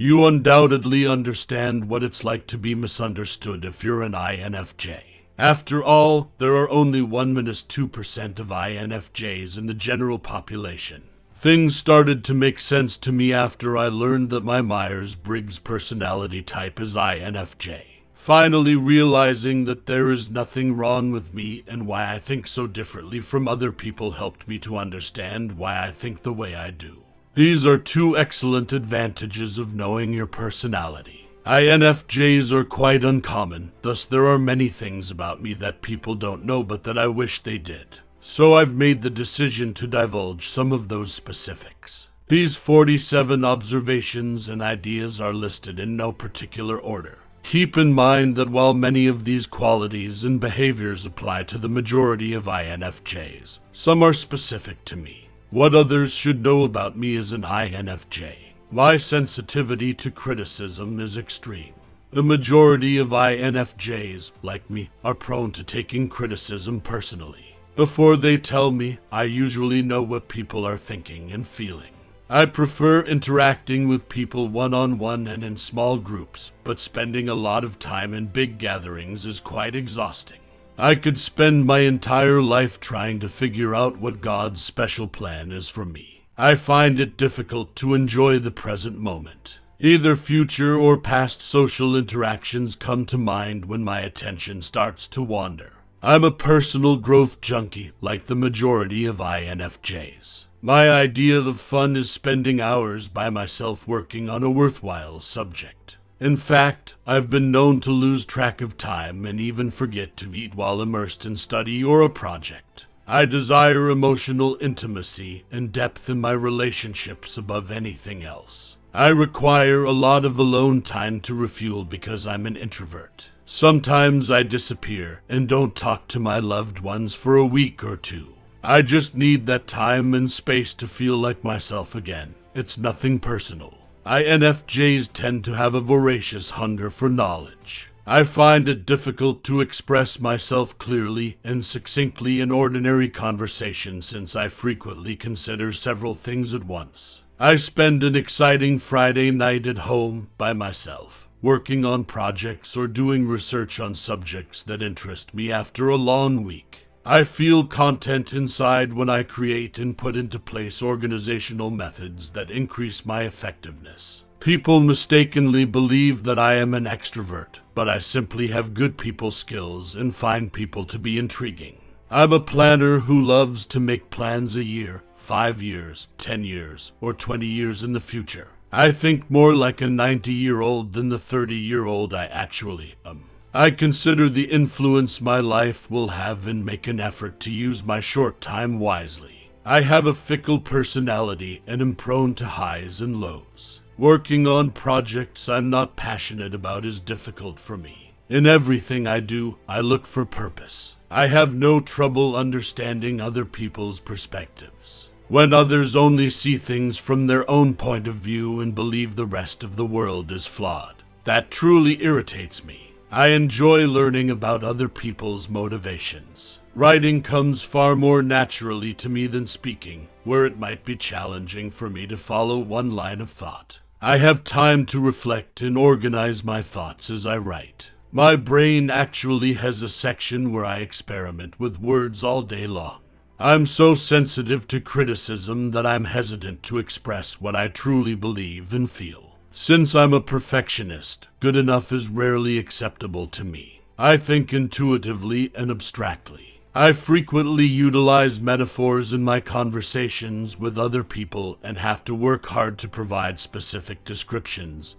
You undoubtedly understand what it's like to be misunderstood if you're an INFJ. After all, there are only 1–2% of INFJs in the general population. Things started to make sense to me after I learned that my Myers-Briggs personality type is INFJ. Finally realizing that there is nothing wrong with me and why I think so differently from other people helped me to understand why I think the way I do. These are two excellent advantages of knowing your personality. INFJs are quite uncommon, thus there are many things about me that people don't know but that I wish they did. So I've made the decision to divulge some of those specifics. These 47 observations and ideas are listed in no particular order. Keep in mind that while many of these qualities and behaviors apply to the majority of INFJs, some are specific to me. What others should know about me as an INFJ. My sensitivity to criticism is extreme. The majority of INFJs, like me, are prone to taking criticism personally. Before they tell me, I usually know what people are thinking and feeling. I prefer interacting with people one-on-one and in small groups, but spending a lot of time in big gatherings is quite exhausting. I could spend my entire life trying to figure out what God's special plan is for me. I find it difficult to enjoy the present moment. Either future or past social interactions come to mind when my attention starts to wander. I'm a personal growth junkie, like the majority of INFJs. My idea of fun is spending hours by myself working on a worthwhile subject. In fact, I've been known to lose track of time and even forget to eat while immersed in study or a project. I desire emotional intimacy and depth in my relationships above anything else. I require a lot of alone time to refuel because I'm an introvert. Sometimes I disappear and don't talk to my loved ones for a week or two. I just need that time and space to feel like myself again. It's nothing personal. INFJs tend to have a voracious hunger for knowledge. I find it difficult to express myself clearly and succinctly in ordinary conversation since I frequently consider several things at once. I spend an exciting Friday night at home by myself, working on projects or doing research on subjects that interest me after a long week. I feel content inside when I create and put into place organizational methods that increase my effectiveness. People mistakenly believe that I am an extrovert, but I simply have good people skills and find people to be intriguing. I'm a planner who loves to make plans a year, 5 years, 10 years, or 20 years in the future. I think more like a 90-year-old than the 30-year-old I actually am. I consider the influence my life will have and make an effort to use my short time wisely. I have a fickle personality and am prone to highs and lows. Working on projects I'm not passionate about is difficult for me. In everything I do, I look for purpose. I have no trouble understanding other people's perspectives. When others only see things from their own point of view and believe the rest of the world is flawed, that truly irritates me. I enjoy learning about other people's motivations. Writing comes far more naturally to me than speaking, where it might be challenging for me to follow one line of thought. I have time to reflect and organize my thoughts as I write. My brain actually has a section where I experiment with words all day long. I'm so sensitive to criticism that I'm hesitant to express what I truly believe and feel. Since I'm a perfectionist, good enough is rarely acceptable to me. I think intuitively and abstractly. I frequently utilize metaphors in my conversations with other people and have to work hard to provide specific descriptions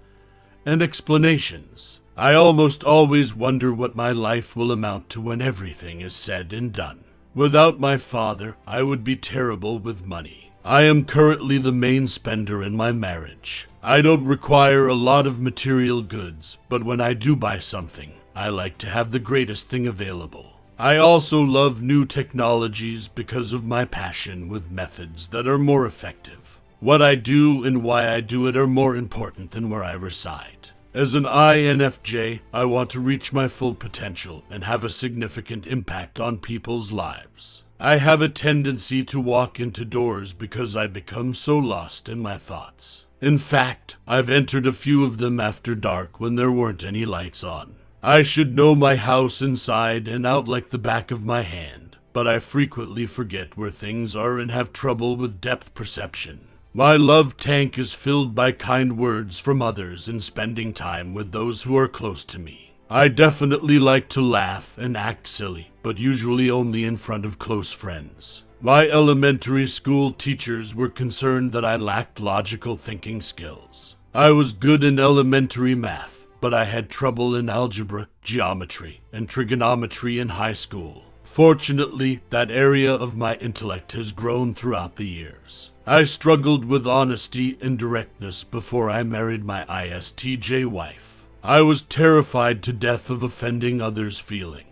and explanations. I almost always wonder what my life will amount to when everything is said and done. Without my father, I would be terrible with money. I am currently the main spender in my marriage. I don't require a lot of material goods, but when I do buy something, I like to have the greatest thing available. I also love new technologies because of my passion with methods that are more effective. What I do and why I do it are more important than where I reside. As an INFJ, I want to reach my full potential and have a significant impact on people's lives. I have a tendency to walk into doors because I become so lost in my thoughts. In fact, I've entered a few of them after dark when there weren't any lights on. I should know my house inside and out like the back of my hand, but I frequently forget where things are and have trouble with depth perception. My love tank is filled by kind words from others and spending time with those who are close to me. I definitely like to laugh and act silly, but usually only in front of close friends. My elementary school teachers were concerned that I lacked logical thinking skills. I was good in elementary math, but I had trouble in algebra, geometry, and trigonometry in high school. Fortunately, that area of my intellect has grown throughout the years. I struggled with honesty and directness before I married my ISTJ wife. I was terrified to death of offending others' feelings.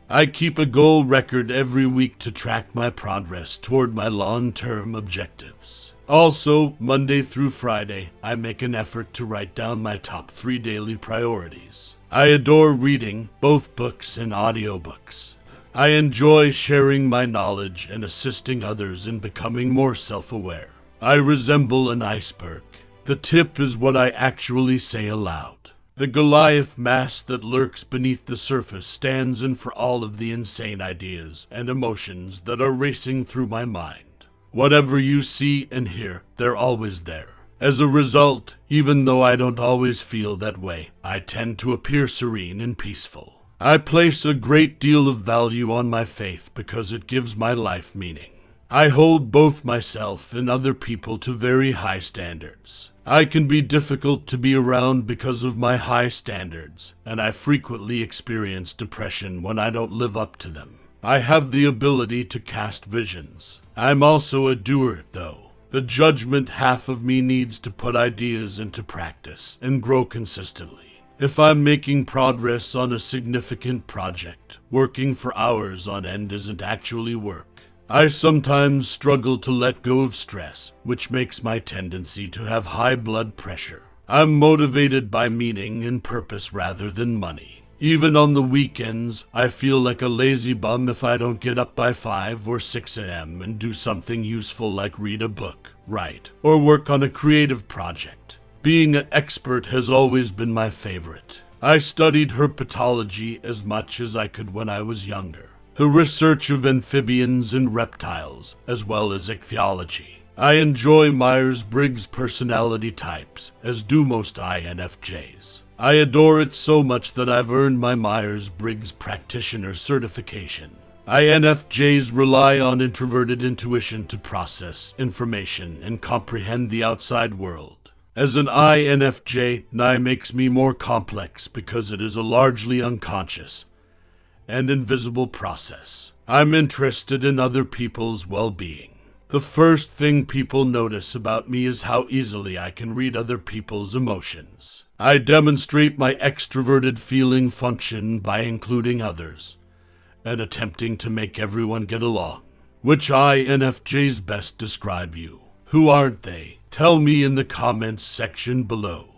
I keep a goal record every week to track my progress toward my long-term objectives. Also, Monday through Friday, I make an effort to write down my top 3 daily priorities. I adore reading, both books and audiobooks. I enjoy sharing my knowledge and assisting others in becoming more self-aware. I resemble an iceberg. The tip is what I actually say aloud. The Goliath mass that lurks beneath the surface stands in for all of the insane ideas and emotions that are racing through my mind. Whatever you see and hear, they're always there. As a result, even though I don't always feel that way, I tend to appear serene and peaceful. I place a great deal of value on my faith because it gives my life meaning. I hold both myself and other people to very high standards. I can be difficult to be around because of my high standards, and I frequently experience depression when I don't live up to them. I have the ability to cast visions. I'm also a doer, though. The judgment half of me needs to put ideas into practice and grow consistently. If I'm making progress on a significant project, working for hours on end isn't actually work. I sometimes struggle to let go of stress, which makes my tendency to have high blood pressure. I'm motivated by meaning and purpose rather than money. Even on the weekends, I feel like a lazy bum if I don't get up by 5 or 6 a.m. and do something useful like read a book, write, or work on a creative project. Being an expert has always been my favorite. I studied herpetology as much as I could when I was younger. The research of amphibians and reptiles, as well as ichthyology. I enjoy Myers-Briggs personality types, as do most INFJs. I adore it so much that I've earned my Myers-Briggs practitioner certification. INFJs rely on introverted intuition to process information and comprehend the outside world. As an INFJ, Ni makes me more complex because it is a largely unconscious and invisible process. I'm interested in other people's well-being. The first thing people notice about me is how easily I can read other people's emotions. I demonstrate my extroverted feeling function by including others and attempting to make everyone get along. Which INFJs best describe you? Who aren't they? Tell me in the comments section below.